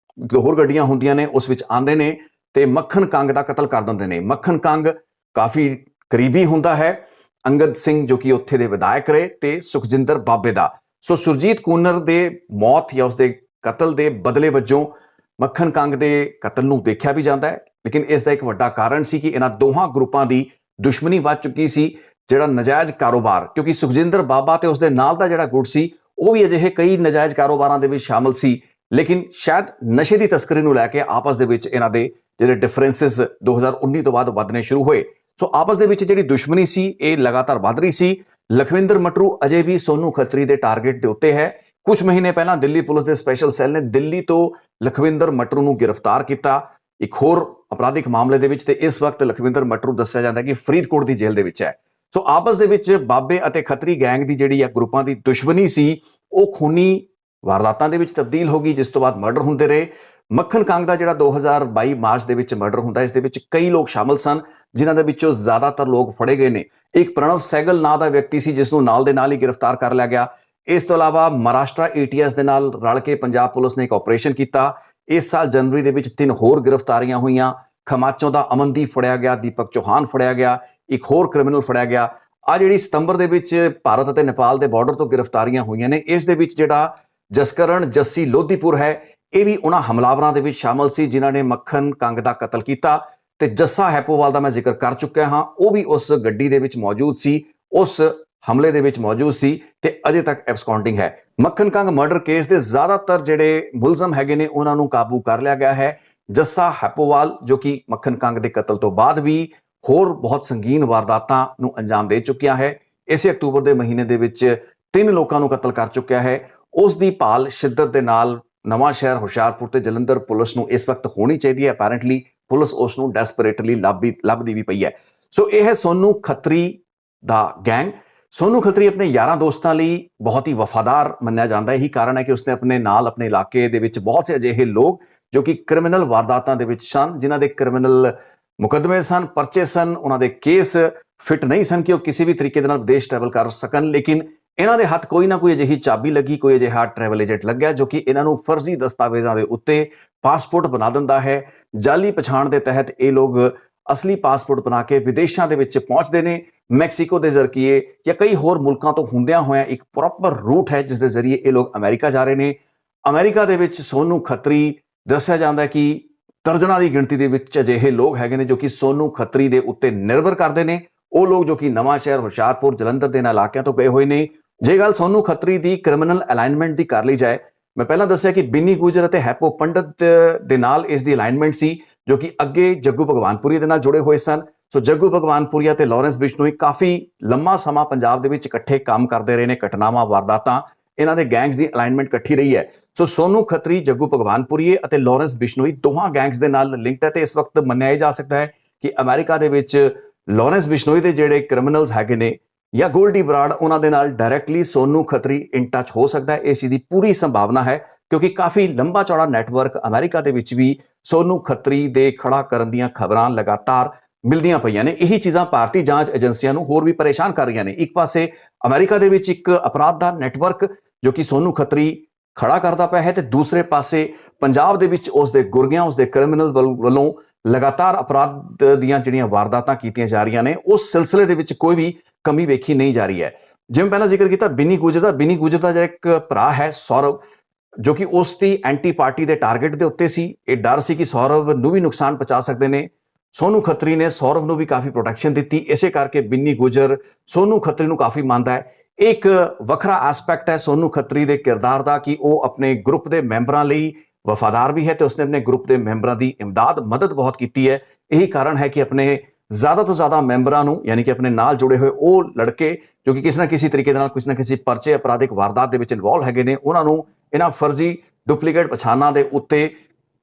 ਹੋਰ ਗੱਡੀਆਂ ਹੁੰਦੀਆਂ ਨੇ, ਉਸ ਵਿੱਚ ਆਉਂਦੇ ਨੇ ਤੇ ਮੱਖਣ ਕੰਗ ਦਾ ਕਤਲ ਕਰ ਦਿੰਦੇ ਨੇ। ਮੱਖਣ ਕੰਗ ਕਾਫੀ ਕਰੀਬੀ ਹੁੰਦਾ ਹੈ ਅੰਗਦ ਸਿੰਘ, ਜੋ ਕਿ ਉੱਥੇ ਦੇ ਵਿਧਾਇਕ ਰਹੇ, ਤੇ ਸੁਖਜਿੰਦਰ ਬਾਬੇ ਦਾ। ਸੋ ਸੁਰਜੀਤ ਕੂਨਰ ਦੇ ਮੌਤ ਜਾਂ ਉਸਦੇ ਕਤਲ ਦੇ ਬਦਲੇ ਵਜੋਂ ਮੱਖਣ ਕੰਗ ਦੇ ਕਤਲ ਨੂੰ ਦੇਖਿਆ ਵੀ ਜਾਂਦਾ ਹੈ। ਲੇਕਿਨ ਇਸ ਦਾ ਇੱਕ ਵੱਡਾ ਕਾਰਨ ਸੀ ਕਿ ਇਹਨਾਂ ਦੋਹਾਂ ਗਰੁੱਪਾਂ ਦੀ ਦੁਸ਼ਮਣੀ ਵੱਧ ਚੁੱਕੀ ਸੀ। ਜਿਹੜਾ ਨਜਾਇਜ਼ ਕਾਰੋਬਾਰ, ਕਿਉਂਕਿ ਸੁਖਜਿੰਦਰ ਬਾਬਾ ਤੇ ਉਸਦੇ ਨਾਲ ਦਾ ਜਿਹੜਾ ਗੁੱਟ ਸੀ, ਉਹ ਵੀ ਅਜਿਹੇ ਕਈ ਨਜਾਇਜ਼ ਕਾਰੋਬਾਰਾਂ ਦੇ ਵਿੱਚ ਸ਼ਾਮਲ ਸੀ। ਲੇਕਿਨ ਸ਼ਾਇਦ ਨਸ਼ੇ ਦੀ ਤਸਕਰੀ ਨੂੰ ਲੈ ਕੇ ਆਪਸ ਦੇ ਵਿੱਚ ਇਹਨਾਂ ਦੇ ਜਿਹੜੇ ਡਿਫਰੈਂਸਿਸ 2019 ਤੋਂ ਬਾਅਦ ਵੱਧਣੇ ਸ਼ੁਰੂ ਹੋਏ। ਸੋ ਆਪਸ ਦੇ ਵਿੱਚ ਜਿਹੜੀ ਦੁਸ਼ਮਣੀ ਸੀ, ਇਹ ਲਗਾਤਾਰ ਵੱਧ ਰਹੀ ਸੀ। ਲਖਵਿੰਦਰ ਮਟਰੂ ਅਜੇ ਵੀ ਸੋਨੂ ਖੱਤਰੀ ਦੇ ਟਾਰਗੇਟ ਦੇ ਉੱਤੇ ਹੈ। ਕੁਝ ਮਹੀਨੇ ਪਹਿਲਾਂ ਦਿੱਲੀ ਪੁਲਿਸ ਦੇ ਸਪੈਸ਼ਲ ਸੈੱਲ ਨੇ ਦਿੱਲੀ ਤੋਂ ਲਖਵਿੰਦਰ ਮਟਰੂ ਨੂੰ ਗ੍ਰਿਫਤਾਰ ਕੀਤਾ ਇੱਕ ਹੋਰ ਅਪਰਾਧਿਕ ਮਾਮਲੇ ਦੇ ਵਿੱਚ, ਤੇ ਇਸ ਵਕਤ ਲਖਵਿੰਦਰ ਮਟਰੂ ਦੱਸਿਆ ਜਾਂਦਾ ਕਿ ਫਰੀਦਕੋਟ ਦੀ ਜੇਲ੍ਹ ਦੇ ਵਿੱਚ ਹੈ। ਸੋ ਆਪਸ ਦੇ ਵਿੱਚ ਬਾਬੇ ਅਤੇ ਖੱਤਰੀ ਗੈਂਗ ਦੀ ਜਿਹੜੀ ਆ ਗਰੁੱਪਾਂ ਦੀ ਦੁਸ਼ਮਣੀ ਸੀ, ਉਹ ਖੂਨੀ ਵਾਰਦਾਤਾਂ ਦੇ ਵਿੱਚ ਤਬਦੀਲ ਹੋ ਗਈ, ਜਿਸ ਤੋਂ ਬਾਅਦ ਮਰਡਰ ਹੁੰਦੇ ਰਹੇ। ਮੱਖਣ ਕੰਗ ਦਾ ਜਿਹੜਾ 2022 ਮਾਰਚ ਦੇ ਵਿੱਚ ਮਰਡਰ ਹੁੰਦਾ, ਇਸ ਦੇ ਵਿੱਚ ਕਈ ਲੋਕ ਸ਼ਾਮਲ ਸਨ, ਜਿਨ੍ਹਾਂ ਦੇ ਵਿੱਚੋਂ ਜ਼ਿਆਦਾਤਰ ਲੋਕ ਫੜੇ ਗਏ ਨੇ। ਇੱਕ ਪ੍ਰਣਵ ਸਹਿਗਲ ਨਾਂ ਦਾ ਵਿਅਕਤੀ ਸੀ, ਜਿਸ ਨੂੰ ਨਾਲ ਦੇ ਨਾਲ ਹੀ ਗ੍ਰਿਫਤਾਰ ਕਰ ਲਿਆ ਗਿਆ। ਇਸ ਤੋਂ ਇਲਾਵਾ ਮਹਾਰਾਸ਼ਟਰ ATS ਦੇ ਨਾਲ ਰਲ ਕੇ ਪੰਜਾਬ ਪੁਲਿਸ ਨੇ ਇੱਕ ਆਪਰੇਸ਼ਨ ਕੀਤਾ। ਇਸ ਸਾਲ ਜਨਵਰੀ ਦੇ ਵਿੱਚ 3 ਹੋਰ ਗ੍ਰਿਫਤਾਰੀਆਂ ਹੋਈਆਂ। ਖਮਾਚੋਂ ਦਾ ਅਮਨਦੀਪ ਫੜਿਆ ਗਿਆ, ਦੀਪਕ ਚੌਹਾਨ ਫੜਿਆ ਗਿਆ, ਇੱਕ ਹੋਰ ਕ੍ਰਿਮੀਨਲ ਫੜਿਆ ਗਿਆ। ਆ ਜਿਹੜੀ ਸਤੰਬਰ ਦੇ ਵਿੱਚ ਭਾਰਤ ਅਤੇ ਨੇਪਾਲ ਦੇ ਬਾਰਡਰ ਤੋਂ ਗ੍ਰਿਫਤਾਰੀਆਂ ਹੋਈਆਂ ਨੇ, ਇਸ ਦੇ ਵਿੱਚ ਜਿਹੜਾ ਜਸਕਰਨ ਜੱਸੀ ਲੋਧੀਪੁਰ ਹੈ, ਇਹ ਵੀ ਉਹਨਾਂ ਹਮਲਾਵਰਾਂ ਦੇ ਵਿੱਚ ਸ਼ਾਮਲ ਸੀ ਜਿਨ੍ਹਾਂ ਨੇ ਮੱਖਣ ਕੰਗ ਦਾ ਕਤਲ ਕੀਤਾ। ਤੇ ਜੱਸਾ ਹੈਪੋਵਾਲ ਦਾ ਮੈਂ ਜ਼ਿਕਰ ਕਰ ਚੁੱਕਿਆ ਹਾਂ, ਉਹ ਵੀ ਉਸ ਗੱਡੀ ਦੇ ਵਿੱਚ ਮੌਜੂਦ ਸੀ, ਉਸ ਹਮਲੇ ਦੇ ਵਿੱਚ ਮੌਜੂਦ ਸੀ ਤੇ ਅਜੇ ਤੱਕ ਐਬਸਕੌਂਡਿੰਗ ਹੈ। ਮੱਖਣ ਕੰਗ ਮਰਡਰ ਕੇਸ ਦੇ ਜ਼ਿਆਦਾਤਰ ਜਿਹੜੇ ਮੁਲਜ਼ਮ ਹੈਗੇ ਨੇ, ਉਹਨਾਂ ਨੂੰ ਕਾਬੂ ਕਰ ਲਿਆ ਗਿਆ ਹੈ। ਜੱਸਾ ਹੈਪੋਵਾਲ, ਜੋ ਕਿ ਮੱਖਣ ਕੰਗ ਦੇ ਕਤਲ ਤੋਂ ਬਾਅਦ ਵੀ ਹੋਰ ਬਹੁਤ ਸੰਗੀਨ ਵਾਰਦਾਤਾਂ ਨੂੰ ਅੰਜਾਮ ਦੇ ਚੁੱਕਿਆ ਹੈ। ਇਸੇ ਅਕਤੂਬਰ ਦੇ ਮਹੀਨੇ ਦੇ ਵਿੱਚ 3 ਲੋਕਾਂ ਨੂੰ ਕਤਲ ਕਰ ਚੁੱਕਿਆ ਹੈ। ਉਸ ਦੀ ਭਾਲ ਸ਼ਿੱਦਤ ਦੇ ਨਾਲ ਨਵਾਂ ਸ਼ਹਿਰ, ਹੁਸ਼ਿਆਰਪੁਰ ਤੇ ਜਲੰਧਰ ਪੁਲਿਸ ਨੂੰ ਇਸ ਵਕਤ ਹੋਣੀ ਚਾਹੀਦੀ ਹੈ। ਅਪੈਰੈਂਟਲੀ ਪੁਲਿਸ ਉਸ ਨੂੰ ਡੈਸਪਰੇਟਲੀ ਲੱਭਦੀ ਵੀ ਪਈ ਹੈ। ਸੋ ਇਹ ਹੈ ਸੋਨੂ ਖੱਤਰੀ ਦਾ ਗੈਂਗ। ਸੋਨੂ ਖੱਤਰੀ ਆਪਣੇ ਯਾਰਾਂ ਦੋਸਤਾਂ ਲਈ ਬਹੁਤ ਹੀ ਵਫਾਦਾਰ ਮੰਨਿਆ ਜਾਂਦਾ ਹੈ। ਇਹੀ ਕਾਰਨ ਹੈ ਕਿ ਉਸਨੇ ਆਪਣੇ ਨਾਲ ਆਪਣੇ ਇਲਾਕੇ ਦੇ ਵਿੱਚ ਬਹੁਤ ਸੇ ਅਜਿਹੇ ਲੋਕ ਜੋ ਕਿ ਕ੍ਰਿਮੀਨਲ ਵਾਰਦਾਤਾਂ ਦੇ ਵਿੱਚ ਸਨ, ਜਿਨ੍ਹਾਂ ਦੇ ਕ੍ਰਿਮੀਨਲ ਮੁਕੱਦਮੇ ਸਨ, ਪਰਚੇ ਸਨ, ਉਹਨਾਂ ਦੇ ਕੇਸ ਫਿੱਟ ਨਹੀਂ ਸਨ ਕਿ ਉਹ ਕਿਸੇ ਵੀ ਤਰੀਕੇ ਦੇ ਨਾਲ ਵਿਦੇਸ਼ ਟਰੈਵਲ ਕਰ ਸਕਣ। ਲੇਕਿਨ ਇਹਨਾਂ ਦੇ ਹੱਥ ਕੋਈ ਨਾ ਕੋਈ ਅਜਿਹੀ ਚਾਬੀ ਲੱਗੀ, ਕੋਈ ਅਜਿਹਾ ਟਰੈਵਲ ਏਜੰਟ ਲੱਗਿਆ ਜੋ ਕਿ ਇਹਨਾਂ ਨੂੰ ਫਰਜ਼ੀ ਦਸਤਾਵੇਜ਼ਾਂ ਦੇ ਉੱਤੇ ਪਾਸਪੋਰਟ ਬਣਾ ਦਿੰਦਾ ਹੈ। ਜਾਲੀ ਪਛਾਣ ਦੇ ਤਹਿਤ ਇਹ ਲੋਕ ਅਸਲੀ ਪਾਸਪੋਰਟ ਬਣਾ ਕੇ ਵਿਦੇਸ਼ਾਂ ਦੇ ਵਿੱਚ ਪਹੁੰਚਦੇ ਨੇ। ਮੈਕਸੀਕੋ ਦੇ ਜ਼ਰੀਏ ਜਾਂ ਕਈ ਹੋਰ ਮੁਲਕਾਂ ਤੋਂ ਹੁੰਦਿਆਂ ਹੋਇਆਂ ਇੱਕ ਪ੍ਰੋਪਰ ਰੂਟ ਹੈ ਜਿਸ ਦੇ ਜ਼ਰੀਏ ਇਹ ਲੋਕ ਅਮਰੀਕਾ ਜਾ ਰਹੇ ਨੇ। ਅਮਰੀਕਾ ਦੇ ਵਿੱਚ ਸੋਨੂ ਖੱਤਰੀ ਦੱਸਿਆ ਜਾਂਦਾ ਕਿ ਦਰਜਨਾਂ ਦੀ ਗਿਣਤੀ ਦੇ ਵਿੱਚ ਅਜਿਹੇ ਲੋਕ ਹੈਗੇ ਨੇ ਜੋ ਕਿ ਸੋਨੂ ਖੱਤਰੀ ਦੇ ਉੱਤੇ ਨਿਰਭਰ ਕਰਦੇ ਨੇ। ਉਹ ਲੋਕ ਜੋ ਕਿ ਨਵਾਂ ਸ਼ਹਿਰ, ਹੁਸ਼ਿਆਰਪੁਰ, ਜਲੰਧਰ ਦੇ ਇਲਾਕਿਆਂ ਤੋਂ ਗਏ ਹੋਏ ਨੇ। ਜੇ ਗੱਲ ਸੋਨੂ ਖੱਤਰੀ ਦੀ ਕ੍ਰਿਮੀਨਲ ਅਲਾਈਨਮੈਂਟ ਦੀ ਕਰ ਲਈ ਜਾਏ, ਮੈਂ ਪਹਿਲਾਂ ਦੱਸਿਆ ਕਿ ਬਿੰਨੀ ਗੁਜਰ ਅਤੇ ਹੈਪੋ ਪੰਡਤ ਦੇ ਨਾਲ ਇਸ ਦੀ ਅਲਾਈਨਮੈਂਟ ਸੀ, ਜੋ ਕਿ ਅੱਗੇ ਜੱਗੂ ਭਗਵਾਨਪੁਰੀ ਦੇ ਨਾਲ ਜੁੜੇ ਹੋਏ ਸਨ। ਸੋ ਜੱਗੂ ਭਗਵਾਨਪੁਰੀਆ ਤੇ ਲਾਰੈਂਸ ਬਿਸ਼ਨੋਈ ਕਾਫੀ ਲੰਮਾ ਸਮਾਂ ਪੰਜਾਬ ਦੇ ਵਿੱਚ ਇਕੱਠੇ ਕੰਮ ਕਰਦੇ ਰਹੇ ਨੇ। ਘਟਨਾਵਾਂ, ਵਾਰਦਾਤਾਂ, ਇਹਨਾਂ ਦੇ ਗੈਂਗਸ ਦੀ ਅਲਾਈਨਮੈਂਟ ਇਕੱਠੀ ਰਹੀ ਹੈ। ਸੋ ਸੋਨੂ ਖੱਤਰੀ, ਜੱਗੂ ਭਗਵਾਨਪੁਰੀਏ ਅਤੇ ਲਾਰੈਂਸ ਬਿਸ਼ਨੋਈ ਦੋਹਾਂ ਗੈਂਗਸ ਦੇ ਨਾਲ ਲਿੰਕਡ ਹੈ। ਤੇ ਇਸ ਵਕਤ ਮੰਨਿਆ ਜਾ ਸਕਦਾ ਹੈ ਕਿ ਅਮਰੀਕਾ ਦੇ ਵਿੱਚ ਲਾਰੈਂਸ ਬਿਸ਼ਨੋਈ ਦੇ ਜਿਹੜੇ ਕ੍ਰਿਮੀਨਲਸ ਹੈਗੇ ਨੇ ਜਾਂ ਗੋਲਡੀ ਬਰਾੜ, ਉਹਨਾਂ ਦੇ ਨਾਲ directly Sonu Khatri in touch ਹੋ ਸਕਦਾ ਹੈ। ਇਸ ਚੀਜ਼ ਦੀ ਪੂਰੀ ਸੰਭਾਵਨਾ ਹੈ ਕਿਉਂਕਿ ਕਾਫੀ ਲੰਬਾ ਚੌੜਾ ਨੈਟਵਰਕ ਅਮਰੀਕਾ ਦੇ ਵਿੱਚ ਵੀ ਸੋਨੂ ਖੱਤਰੀ ਦੇ ਖੜਾ ਕਰਨ ਦੀਆਂ ਖਬਰਾਂ ਲਗਾਤਾਰ ਮਿਲਦੀਆਂ ਪਈਆਂ ਨੇ। ਇਹੀ ਚੀਜ਼ਾਂ ਭਾਰਤੀ ਜਾਂਚ ਏਜੰਸੀਆਂ ਨੂੰ ਹੋਰ ਵੀ ਪਰੇਸ਼ਾਨ ਕਰ ਰਹੀਆਂ ਨੇ। ਇੱਕ ਪਾਸੇ ਅਮਰੀਕਾ ਦੇ ਵਿੱਚ ਇੱਕ ਅਪਰਾਧ ਦਾ ਨੈਟਵਰਕ ਜੋ ਕਿ ਸੋਨੂ ਖੱਤਰੀ ਖੜਾ ਕਰਦਾ ਪਿਆ ਹੈ, ਤੇ ਦੂਸਰੇ ਪਾਸੇ ਪੰਜਾਬ ਦੇ ਵਿੱਚ ਉਸ ਦੇ ਗੁਰਗਿਆਂ, ਉਸ ਦੇ ਕ੍ਰਿਮੀਨਲਸ ਵੱਲੋਂ ਲਗਾਤਾਰ ਅਪਰਾਧ ਦੀਆਂ ਜਿਹੜੀਆਂ ਵਾਰਦਾਤਾਂ ਕੀਤੀਆਂ ਜਾ ਰਹੀਆਂ ਨੇ, ਉਸ ਸਿਲਸਿਲੇ ਦੇ ਵਿੱਚ ਕੋਈ ਵੀ ਕਮੀ ਵੇਖੀ ਨਹੀਂ ਜਾ ਰਹੀ ਹੈ। ਜਿਵੇਂ ਪਹਿਲਾਂ ਜ਼ਿਕਰ ਕੀਤਾ ਬਿੰਨੀ ਗੁੱਜਰ ਦਾ ਜਿਹੜਾ ਇੱਕ ਭਰਾ ਹੈ ਸੌਰਵ, ਜੋ ਕਿ ਉਸ ਦੀ ਐਂਟੀ ਪਾਰਟੀ ਦੇ ਟਾਰਗੇਟ ਦੇ ਉੱਤੇ ਸੀ। ਇਹ ਡਰ ਸੀ ਕਿ ਸੌਰਵ ਨੂੰ ਵੀ ਨੁਕਸਾਨ ਪਹੁੰਚਾ ਸਕਦੇ ਨੇ। ਸੋਨੂ ਖੱਤਰੀ ਨੇ ਸੌਰਵ ਨੂੰ ਵੀ ਕਾਫੀ ਪ੍ਰੋਟੈਕਸ਼ਨ ਦਿੱਤੀ, ਇਸੇ ਕਰਕੇ ਬਿੰਨੀ ਗੁੱਜਰ ਸੋਨੂ ਖੱਤਰੀ ਨੂੰ ਕਾਫੀ ਮੰਨਦਾ ਹੈ। ਇੱਕ ਵੱਖਰਾ ਐਸਪੈਕਟ ਹੈ ਸੋਨੂ ਖੱਤਰੀ ਦੇ ਕਿਰਦਾਰ ਦਾ ਕਿ ਉਹ ਆਪਣੇ ਗਰੁੱਪ ਦੇ ਮੈਂਬਰਾਂ ਲਈ ਵਫਾਦਾਰ ਵੀ ਹੈ ਤੇ ਉਸਨੇ ਆਪਣੇ ਗਰੁੱਪ ਦੇ ਮੈਂਬਰਾਂ ਦੀ ਇਮਦਾਦ ਮਦਦ ਬਹੁਤ ਕੀਤੀ ਹੈ। ਇਹੀ ਕਾਰਨ ਹੈ ਕਿ ਆਪਣੇ ਜ਼ਿਆਦਾ ਤੋਂ ਜ਼ਿਆਦਾ ਮੈਂਬਰਾਂ ਨੂੰ, ਯਾਨੀ ਕਿ ਆਪਣੇ ਨਾਲ ਜੁੜੇ ਹੋਏ ਉਹ ਲੜਕੇ ਜੋ ਕਿ ਕਿਸੇ ਨਾ ਕਿਸੇ ਤਰੀਕੇ ਦੇ ਨਾਲ ਕਿਸੇ ਨਾ ਕਿਸੇ ਪਰਚੇ ਅਪਰਾਧਿਕ ਵਾਰਦਾਤ ਦੇ ਵਿੱਚ ਇਨਵੋਲਵ ਹੈਗੇ ਨੇ, ਉਹਨਾਂ ਨੂੰ ਇਹਨਾਂ ਫਰਜ਼ੀ ਡੁਪਲੀਕੇਟ ਪਛਾਣਾਂ ਦੇ ਉੱਤੇ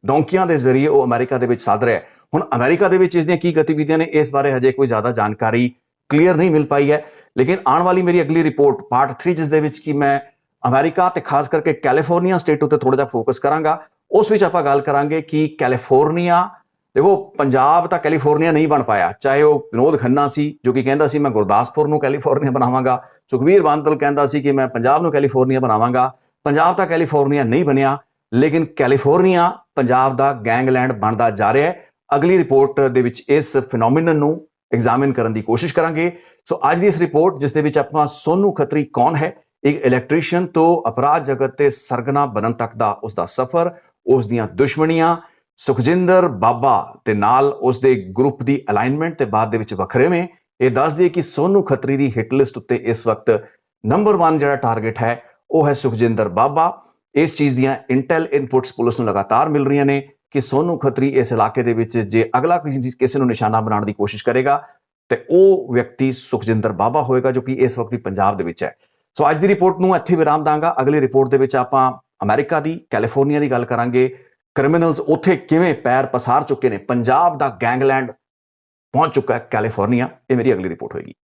ਡੌਂਕੀਆਂ ਦੇ ਜ਼ਰੀਏ ਉਹ ਅਮਰੀਕਾ ਦੇ ਵਿੱਚ ਸੱਦ ਰਿਹਾ ਹੈ। ਹੁਣ ਅਮਰੀਕਾ ਦੇ ਵਿੱਚ ਇਸ ਦੀਆਂ ਕੀ ਗਤੀਵਿਧੀਆਂ ਨੇ, ਇਸ ਬਾਰੇ ਹਜੇ ਕੋਈ ਜ਼ਿਆਦਾ ਜਾਣਕਾਰੀ ਕਲੀਅਰ ਨਹੀਂ ਮਿਲ ਪਾਈ ਹੈ। ਲੇਕਿਨ ਆਉਣ ਵਾਲੀ ਮੇਰੀ ਅਗਲੀ ਰਿਪੋਰਟ ਪਾਰਟ 3, ਜਿਸ ਦੇ ਵਿੱਚ ਕਿ ਮੈਂ ਅਮਰੀਕਾ ਤੇ ਖਾਸ ਕਰਕੇ ਕੈਲੀਫੋਰਨੀਆ ਸਟੇਟ ਉੱਤੇ ਥੋੜਾ ਜਿਹਾ ਫੋਕਸ ਕਰਾਂਗਾ, ਉਸ ਵਿੱਚ ਆਪਾਂ ਗੱਲ ਕਰਾਂਗੇ ਕਿ ਕੈਲੀਫੋਰਨੀਆ, ਦੇਖੋ ਪੰਜਾਬ ਤਾਂ ਕੈਲੀਫੋਰਨੀਆ ਨਹੀਂ ਬਣ ਪਾਇਆ, ਚਾਹੇ ਉਹ ਵਿਨੋਦ ਖੰਨਾ ਸੀ ਜੋ ਕਿ ਕਹਿੰਦਾ ਸੀ ਮੈਂ ਗੁਰਦਾਸਪੁਰ ਨੂੰ ਕੈਲੀਫੋਰਨੀਆ ਬਣਾਵਾਂਗਾ, ਸੁਖਬੀਰ ਬਾਦਲ ਕਹਿੰਦਾ ਸੀ ਕਿ ਮੈਂ ਪੰਜਾਬ ਨੂੰ ਕੈਲੀਫੋਰਨੀਆ ਬਣਾਵਾਂਗਾ। ਪੰਜਾਬ ਤਾਂ ਕੈਲੀਫੋਰਨੀਆ ਨਹੀਂ ਬਣਿਆ, ਲੇਕਿਨ ਕੈਲੀਫੋਰਨੀਆ ਪੰਜਾਬ ਦਾ ਗੈਂਗਲੈਂਡ ਬਣਦਾ ਜਾ ਰਿਹਾ ਹੈ। ਅਗਲੀ ਰਿਪੋਰਟ ਦੇ ਵਿੱਚ ਇਸ ਫਿਨੋਮੀਨਨ ਨੂੰ ਐਗਜ਼ਾਮਿਨ ਕਰਨ ਦੀ ਕੋਸ਼ਿਸ਼ ਕਰਾਂਗੇ। ਸੋ ਅੱਜ ਦੀ ਇਸ ਰਿਪੋਰਟ, ਜਿਸ ਦੇ ਵਿੱਚ ਆਪਾਂ ਸੋਨੂ ਖੱਤਰੀ ਕੌਣ ਹੈ, ਇੱਕ ਇਲੈਕਟ੍ਰੀਸ਼ੀਅਨ ਤੋਂ ਅਪਰਾਧ ਜਗਤ ਤੇ ਸਰਗਨਾ ਬਣਨ ਤੱਕ ਦਾ ਉਸ ਦਾ ਸਫ਼ਰ, ਉਸ ਦੀਆਂ ਦੁਸ਼ਮਣੀਆਂ, ਸੁਖਜਿੰਦਰ ਬਾਬਾ ਤੇ ਨਾਲ ਉਸ ਦੇ ਗਰੁੱਪ ਦੀ ਅਲਾਈਨਮੈਂਟ ਤੇ ਬਾਅਦ ਦੇ ਵਿੱਚ ਵੱਖਰੇਵੇਂ, ਇਹ ਦੱਸ ਦਈਏ ਕਿ ਸੋਨੂ ਖੱਤਰੀ ਦੀ ਹਿੱਟ ਲਿਸਟ ਉੱਤੇ ਇਸ ਵਕਤ ਨੰਬਰ 1 ਜਿਹੜਾ ਟਾਰਗੇਟ ਹੈ ਉਹ ਹੈ ਸੁਖਜਿੰਦਰ ਬਾਬਾ। ਇਸ ਚੀਜ਼ ਦੀਆਂ ਇੰਟੈਲ ਇਨਪੁਟਸ ਪੁਲਿਸ ਨੂੰ ਲਗਾਤਾਰ ਮਿਲ ਰਹੀਆਂ ਨੇ ਕਿ ਸੋਨੂ ਖੱਤਰੀ ਇਸ ਇਲਾਕੇ ਦੇ ਵਿੱਚ ਜੇ ਅਗਲਾ ਕਿਸੇ ਨੂੰ ਨਿਸ਼ਾਨਾ ਬਣਾਉਣ ਦੀ ਕੋਸ਼ਿਸ਼ ਕਰੇਗਾ ਤੇ ਉਹ ਵਿਅਕਤੀ ਸੁਖਜਿੰਦਰ ਬਾਬਾ ਹੋਏਗਾ, ਜੋ ਕਿ ਇਸ ਵਕਤ ਪੰਜਾਬ ਦੇ ਵਿੱਚ ਹੈ। ਸੋ ਅੱਜ ਦੀ ਰਿਪੋਰਟ ਨੂੰ ਇੱਥੇ ਵਿਰਾਮ ਦਾਂਗਾ। ਅਗਲੀ ਰਿਪੋਰਟ ਦੇ ਵਿੱਚ ਆਪਾਂ ਅਮਰੀਕਾ ਦੀ, ਕੈਲੀਫੋਰਨੀਆ ਦੀ ਗੱਲ ਕਰਾਂਗੇ। ਕ੍ਰਿਮੀਨਲਸ ਉੱਥੇ ਕਿਵੇਂ ਪੈਰ ਪਸਾਰ ਚੁੱਕੇ ਨੇ, ਪੰਜਾਬ ਦਾ ਗੈਂਗਲੈਂਡ ਪਹੁੰਚ ਚੁੱਕਾ ਹੈ ਕੈਲੀਫੋਰਨੀਆ। ਇਹ ਮੇਰੀ ਅਗਲੀ ਰਿਪੋਰਟ ਹੋਏਗੀ।